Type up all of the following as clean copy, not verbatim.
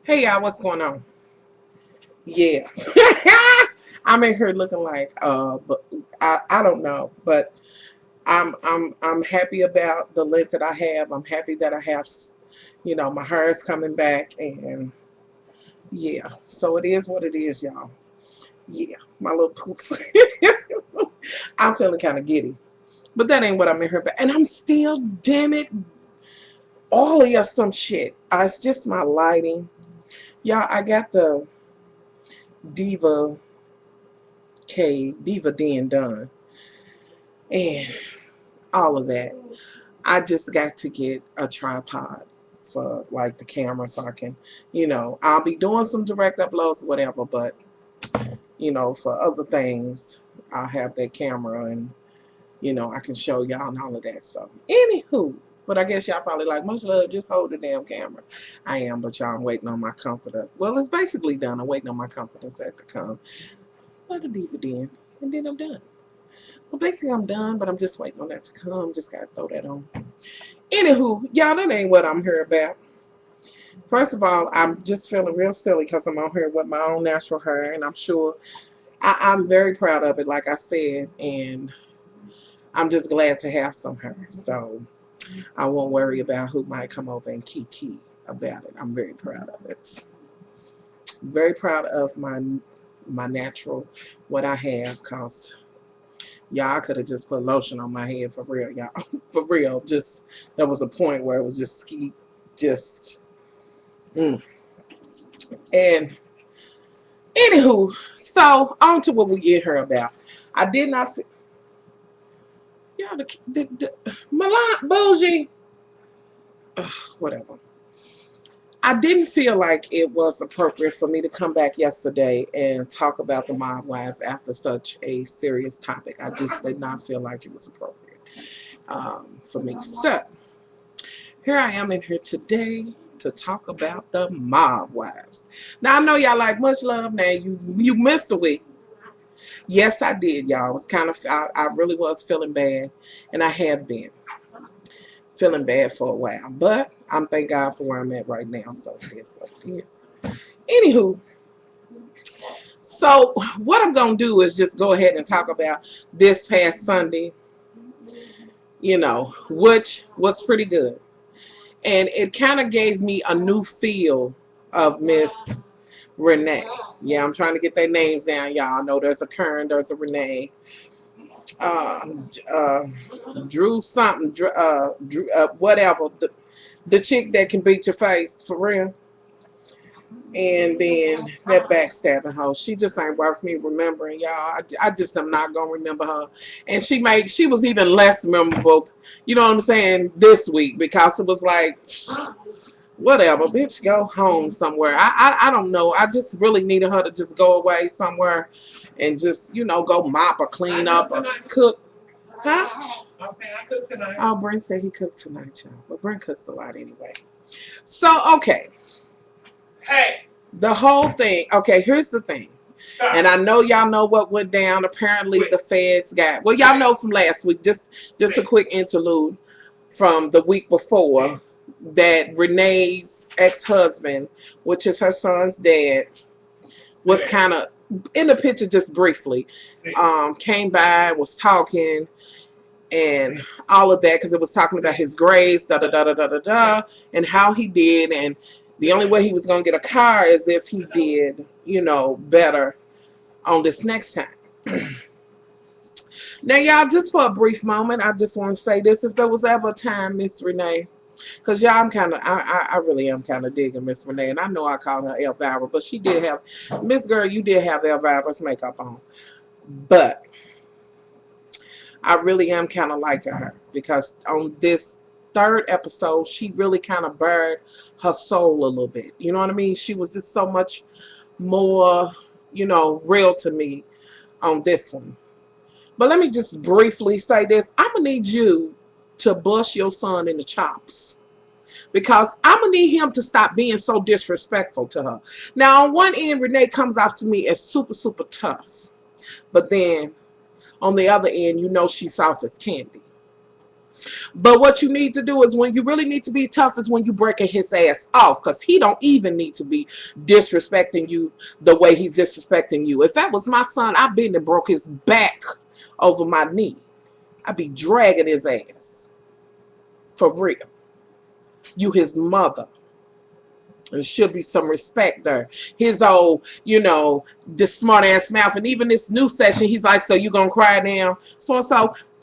Hey y'all, what's going on? Yeah. I'm in here looking like but I don't know, but I'm happy about the length that I have. I'm happy that I have my hair is coming back, and yeah. So it is what it is, y'all. Yeah, my little poof. I'm feeling kind of giddy. But that ain't what I'm in here about. And I'm still, damn it, all of you some shit. It's just my lighting. Y'all, I got the Diva Diva Den done. And all of that. I just got to get a tripod for like the camera so I can, I'll be doing some direct uploads or whatever, but for other things, I'll have that camera and, I can show y'all and all of that. So, anywho, but I guess y'all probably like, much love, just hold the damn camera. I am, but y'all, I'm waiting on my comforter. Well, it's basically done. I'm waiting on my comforter set to come. Let the DVD in, and then I'm done. So basically, I'm done, but I'm just waiting on that to come. Just got to throw that on. Anywho, y'all, that ain't what I'm here about. First of all, I'm just feeling real silly because I'm on here with my own natural hair, and I'm sure I'm very proud of it, like I said, and I'm just glad to have some hair. So I won't worry about who might come over and kiki about it. I'm very proud of it. Very proud of my natural, what I have, because y'all, I could have just put lotion on my head for real, y'all. For real. Just, there was a point where it was just ski, just, And anywho, so on to what we get her about. I did not, yeah, the Milan, bougie, whatever. I didn't feel like it was appropriate for me to come back yesterday and talk about the mob wives after such a serious topic. I just did not feel like it was appropriate for me. So here I am in here today to talk about the mob wives. Now I know y'all like much love. Now you missed a week. Yes, I did, y'all. I was I really was feeling bad, and I have been feeling bad for a while. But I'm thank God for where I'm at right now. So it is what it is. Anywho, so what I'm gonna do is just go ahead and talk about this past Sunday, which was pretty good, and it kind of gave me a new feel of Miss Renee. Yeah, I'm trying to get their names down, y'all. I know there's a Kern, there's a Renee. uh, uh, Drew something, whatever, the chick that can beat your face for real. And then that backstabbing hoe, she just ain't worth me remembering, y'all. I just am not gonna remember her. And she was even less memorable, you know what I'm saying, this week because it was like, whatever, bitch, go home somewhere. I don't know. I just really needed her to just go away somewhere and just, go mop or clean up or cook. Huh? I'm saying I cooked tonight. Oh, Brent said he cooked tonight, y'all. But Brent cooks a lot anyway. So, okay. Hey. The whole thing. Okay, here's the thing. Stop. And I know y'all know what went down. Apparently, the feds got. Well, y'all know from last week. Just a quick interlude from the week before that Renee's ex-husband, which is her son's dad, was kind of in the picture just briefly. Came by, was talking, and all of that because it was talking about his grades, da da da da da da da, and how he did, and the only way he was gonna get a car is if he did, better on this next time. Now, y'all, just for a brief moment, I just want to say this: if there was ever a time, Miss Renee, because y'all, I really am kind of digging Miss Renee, and I know I called her Elvira, but she did have, Miss Girl, you did have Elvira's makeup on, but I really am kind of liking her because on this third episode, she really kind of bared her soul a little bit. You know what I mean? She was just so much more, real to me on this one. But let me just briefly say this. I'm going to need you to bust your son in the chops because I'm going to need him to stop being so disrespectful to her. Now, on one end, Renee comes off to me as super, super tough. But then on the other end, she's soft as candy. But what you need to do is when you really need to be tough is when you breaking his ass off, because he don't even need to be disrespecting you the way he's disrespecting you. If that was my son, I'd been and broke his back over my knee. I'd be dragging his ass. For real. You his mother. There should be some respect there. His old, this smart ass mouth. And even this new session, he's like, so you gonna cry now? So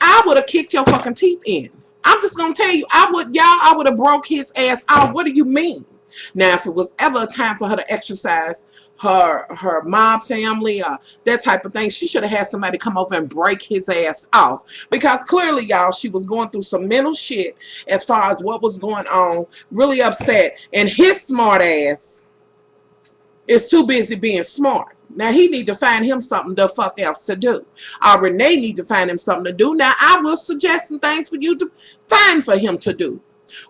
I would have kicked your fucking teeth in. I'm just gonna tell you, I would have broke his ass out. What do you mean? Now, if it was ever a time for her to exercise her mob family, that type of thing, she should have had somebody come over and break his ass off. Because clearly, y'all, she was going through some mental shit as far as what was going on, really upset. And his smart ass is too busy being smart. Now, he need to find him something the fuck else to do. Renee need to find him something to do. Now, I will suggest some things for you to find for him to do.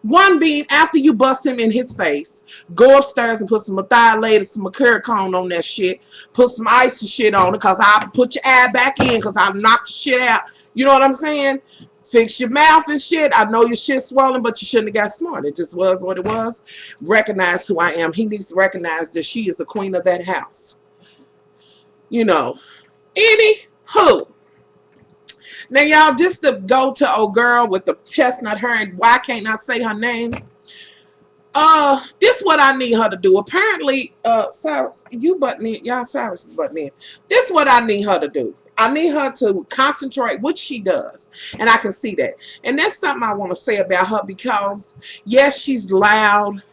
One being, after you bust him in his face, go upstairs and put some methylate, some mercurochrome on that shit. Put some ice and shit on it, because I'll put your eye back in, because I'll knock the shit out. You know what I'm saying? Fix your mouth and shit. I know your shit's swollen, but you shouldn't have got smart. It just was what it was. Recognize who I am. He needs to recognize that she is the queen of that house. Anywho. Now, y'all, just to go to old girl with the chestnut hair, and why can't I say her name? This what I need her to do. Apparently, Cyrus, you button in. Y'all, Cyrus is butting in. This what I need her to do. I need her to concentrate, which she does. And I can see that. And that's something I want to say about her, because, yes, she's loud.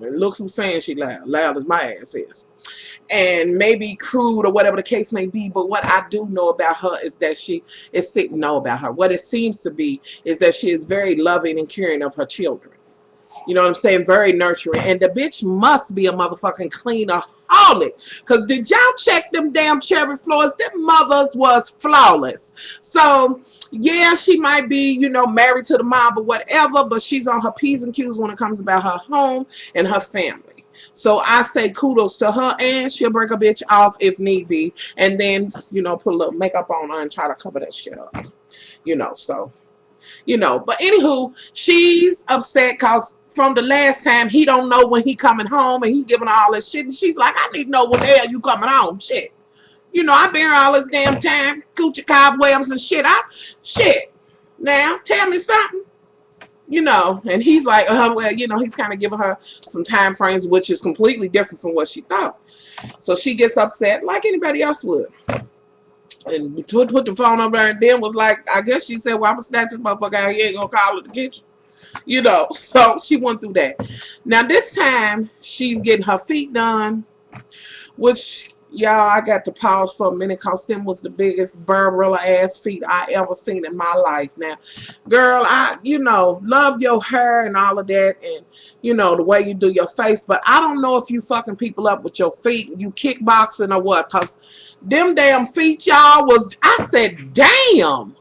And look who's saying she loud. Loud as my ass is. And maybe crude or whatever the case may be. But what I do know about her is that what it seems to be is that she is very loving and caring of her children. You know what I'm saying? Very nurturing. And the bitch must be a motherfucking cleanaholic. Because did y'all check them damn cherry floors? Them mothers was flawless. So, yeah, she might be, married to the mob or whatever, but she's on her P's and Q's when it comes about her home and her family. So I say kudos to her, and she'll break a bitch off if need be. And then, put a little makeup on her and try to cover that shit up. But anywho, she's upset because from the last time, he don't know when he coming home, and he giving her all this shit. And she's like, I need to know when the hell you coming home. Shit. I've been here all this damn time. Coochie cobwebs and shit. Shit. Now, tell me something. And he's like, he's kind of giving her some time frames, which is completely different from what she thought. So she gets upset like anybody else would. And put the phone over there, and then was like, I guess she said, well, I'm going to snatch this motherfucker out. He ain't going to call it the kitchen. So she went through that. Now, this time, she's getting her feet done, which, y'all, I got to pause for a minute because them was the biggest Barbarella ass feet I ever seen in my life. Now, girl, I, love your hair and all of that, and, the way you do your face, but I don't know if you fucking people up with your feet, you kickboxing or what, because them damn feet, y'all, I said, damn.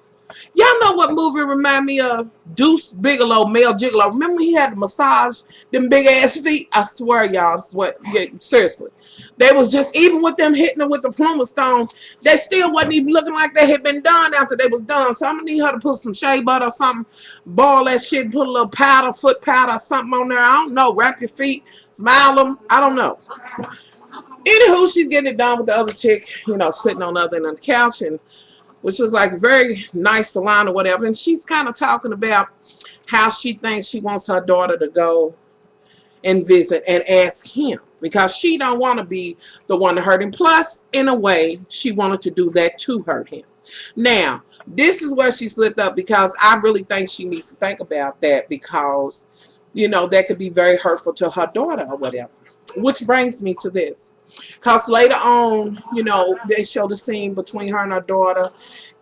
Y'all know what movie remind me of? Deuce Bigelow, Male Gigolo. Remember he had to massage them big ass feet? I swear, y'all, yeah, seriously. They was just, even with them hitting them with the plumber stone, they still wasn't even looking like they had been done after they was done. So I'm going to need her to put some shea butter or something, boil that shit, put a little powder, foot powder or something on there. I don't know. Wrap your feet, smile them. I don't know. Anywho, she's getting it done with the other chick, sitting on the other end of the couch, and which looks like a very nice salon or whatever. And she's kind of talking about how she thinks she wants her daughter to go and visit and ask him, because she don't want to be the one to hurt him. Plus, in a way, she wanted to do that to hurt him. Now, this is where she slipped up, because I really think she needs to think about that, because, that could be very hurtful to her daughter or whatever. Which brings me to this. Because later on, they show the scene between her and her daughter,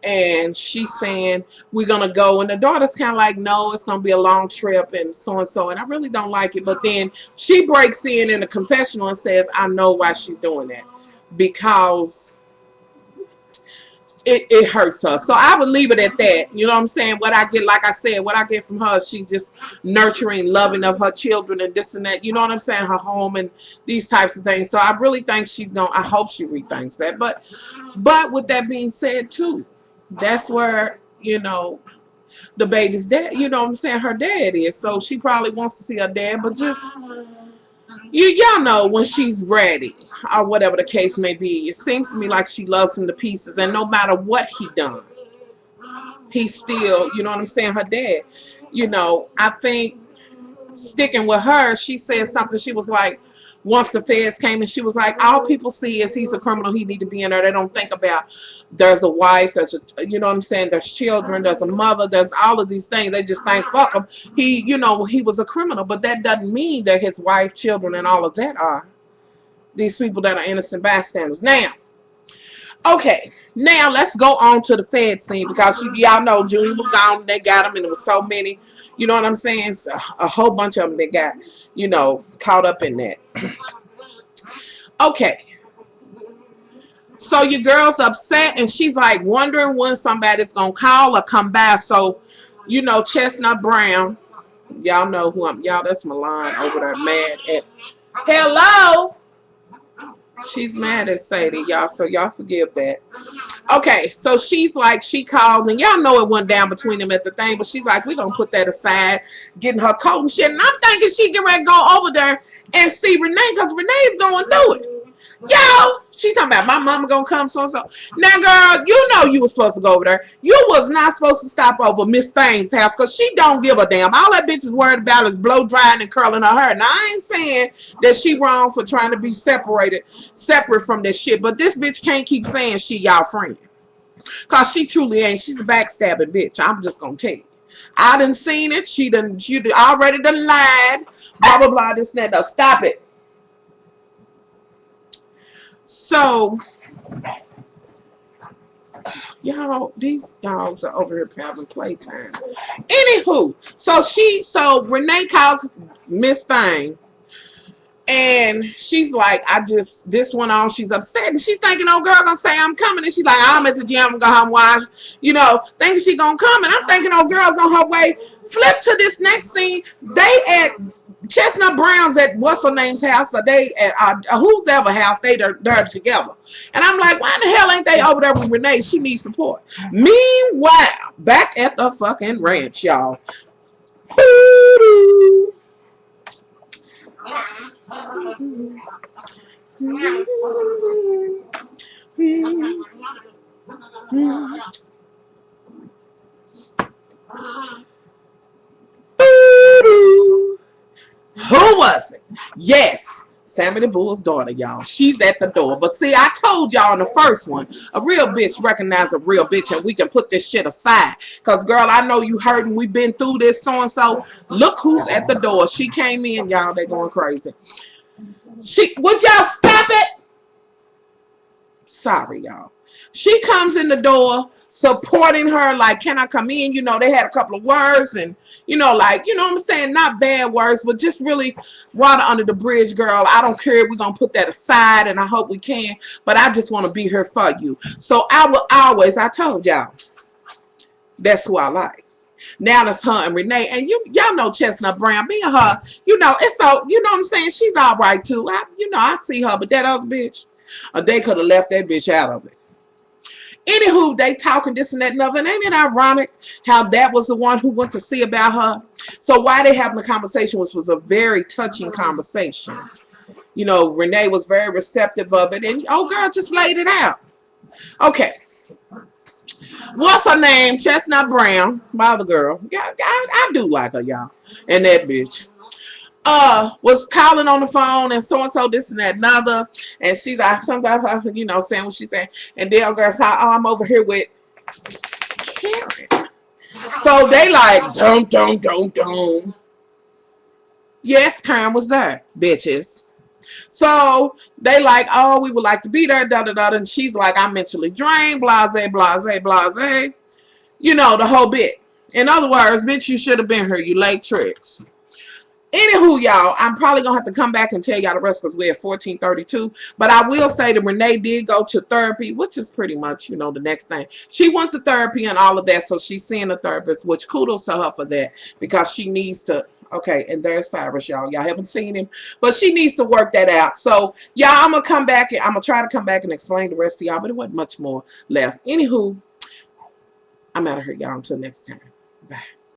and she's saying, we're going to go. And the daughter's kind of like, no, it's going to be a long trip and so and so. And I really don't like it. But then she breaks in the confessional and says, I know why she's doing that. Because it hurts her. So I would leave it at that. You know what I'm saying? What I get, like I said, what I get from her, she's just nurturing, loving of her children and this and that. You know what I'm saying? Her home and these types of things. So I really think I hope she rethinks that. But with that being said too, That's where, you know, the baby's dad, you know what I'm saying, her dad is. So she probably wants to see her dad, but just, y'all know when she's ready or whatever the case may be. It seems to me like she loves him to pieces, and no matter what he done, he's still, you know what I'm saying, her dad. You know, I think sticking with her, she said something. She was like, once the feds came, and she was like, all people see is he's a criminal, he need to be in there. They don't think about there's a wife, there's a, you know what I'm saying, there's children, there's a mother, there's all of these things. They just think, fuck him, he, you know, he was a criminal. But that doesn't mean that his wife, children, and all of that are these people that are innocent bystanders. Now, okay, now let's go on to the Fed scene, because y'all know Junior was gone. They got him, and there was so many, you know what I'm saying? So a whole bunch of them that got, you know, caught up in that. Okay, so your girl's upset, and she's like wondering when somebody's gonna call or come by. So, you know, Chestnut Brown, y'all know who I'm. Y'all, that's Milan over there, mad at. Hello. She's mad at Sadie, y'all, so y'all forgive that. Okay, so she's like, she called, and y'all know it went down between them at the thing, but she's like, we're going to put that aside, getting her coat and shit, and I'm thinking she get ready to go over there and see Renee, because Renee's going through it. Yo, she talking about my mama gonna come so and so. Now, girl, you know you was supposed to go over there. You was not supposed to stop over Miss Thames' house, because she don't give a damn. All that bitch is worried about is blow drying and curling her hair. Now, I ain't saying that she wrong for trying to be separate from this shit, but this bitch can't keep saying she y'all friend, because she truly ain't. She's a backstabbing bitch. I'm just gonna tell you. I done seen it. She already done lied. Blah, blah, blah, this and that. Now, stop it. So, y'all, these dogs are over here having playtime. Anywho, so Renee calls Miss Thing, and she's like, this went on, she's upset, and she's thinking, oh, girl gonna say I'm coming, and she's like, I'm at the gym, I'm gonna go home and wash, you know, thinking she gonna come, and I'm thinking, oh, girl's on her way. Flip to this next scene, they at Chestnut Brown's at what's her name's house, or they at who's ever house, they're together. And I'm like, why in the hell ain't they over there with Renee? She needs support. Meanwhile, back at the fucking ranch, y'all. Who was it? Yes, Sammy the Bull's daughter, y'all. She's at the door. But see, I told y'all in the first one, a real bitch recognize a real bitch, and we can put this shit aside. Because, girl, I know you heard, and we've been through this so-and-so. Look who's at the door. She came in, y'all. They going crazy. Would y'all stop it? Sorry, y'all. She comes in the door supporting her, like, can I come in? You know, they had a couple of words, and, you know, like, you know what I'm saying? Not bad words, but just really water under the bridge, girl. I don't care. We're going to put that aside, and I hope we can, but I just want to be here for you. So I will always, I told y'all, that's who I like. Now that's her and Renee, and y'all know Chestnut Brown, being her, you know, it's so, you know what I'm saying? She's all right, too. I see her, but that other bitch, they could have left that bitch out of it. Anywho, they talking this and that and other. And ain't it ironic how that was the one who went to see about her? So why they having the conversation was a very touching conversation. You know, Renee was very receptive of it. And, oh, girl, just laid it out. Okay. What's her name? Chestnut Brown. My other girl. Yeah, I do like her, y'all. And that bitch. Was calling on the phone, and so this and that and other, and she's like, you know, saying what she's saying, and then girls, I'm over here with Karen. So they like, dum. Yes, Karen was there, bitches. So they like, oh, we would like to be there, and she's like, I'm mentally drained, blase. You know, the whole bit. In other words, bitch, you should have been here. You late tricks. Anywho, y'all, I'm probably going to have to come back and tell y'all the rest because we're at 14:32. But I will say that Renee did go to therapy, which is pretty much, you know, the next thing. She went to therapy and all of that, so she's seeing a therapist, which kudos to her for that, because she needs to, okay, and there's Cyrus, y'all. Y'all haven't seen him, but she needs to work that out. So, y'all, I'm going to come back, and I'm going to try to come back and explain the rest to y'all, but it wasn't much more left. Anywho, I'm out of here, y'all. Until next time. Bye.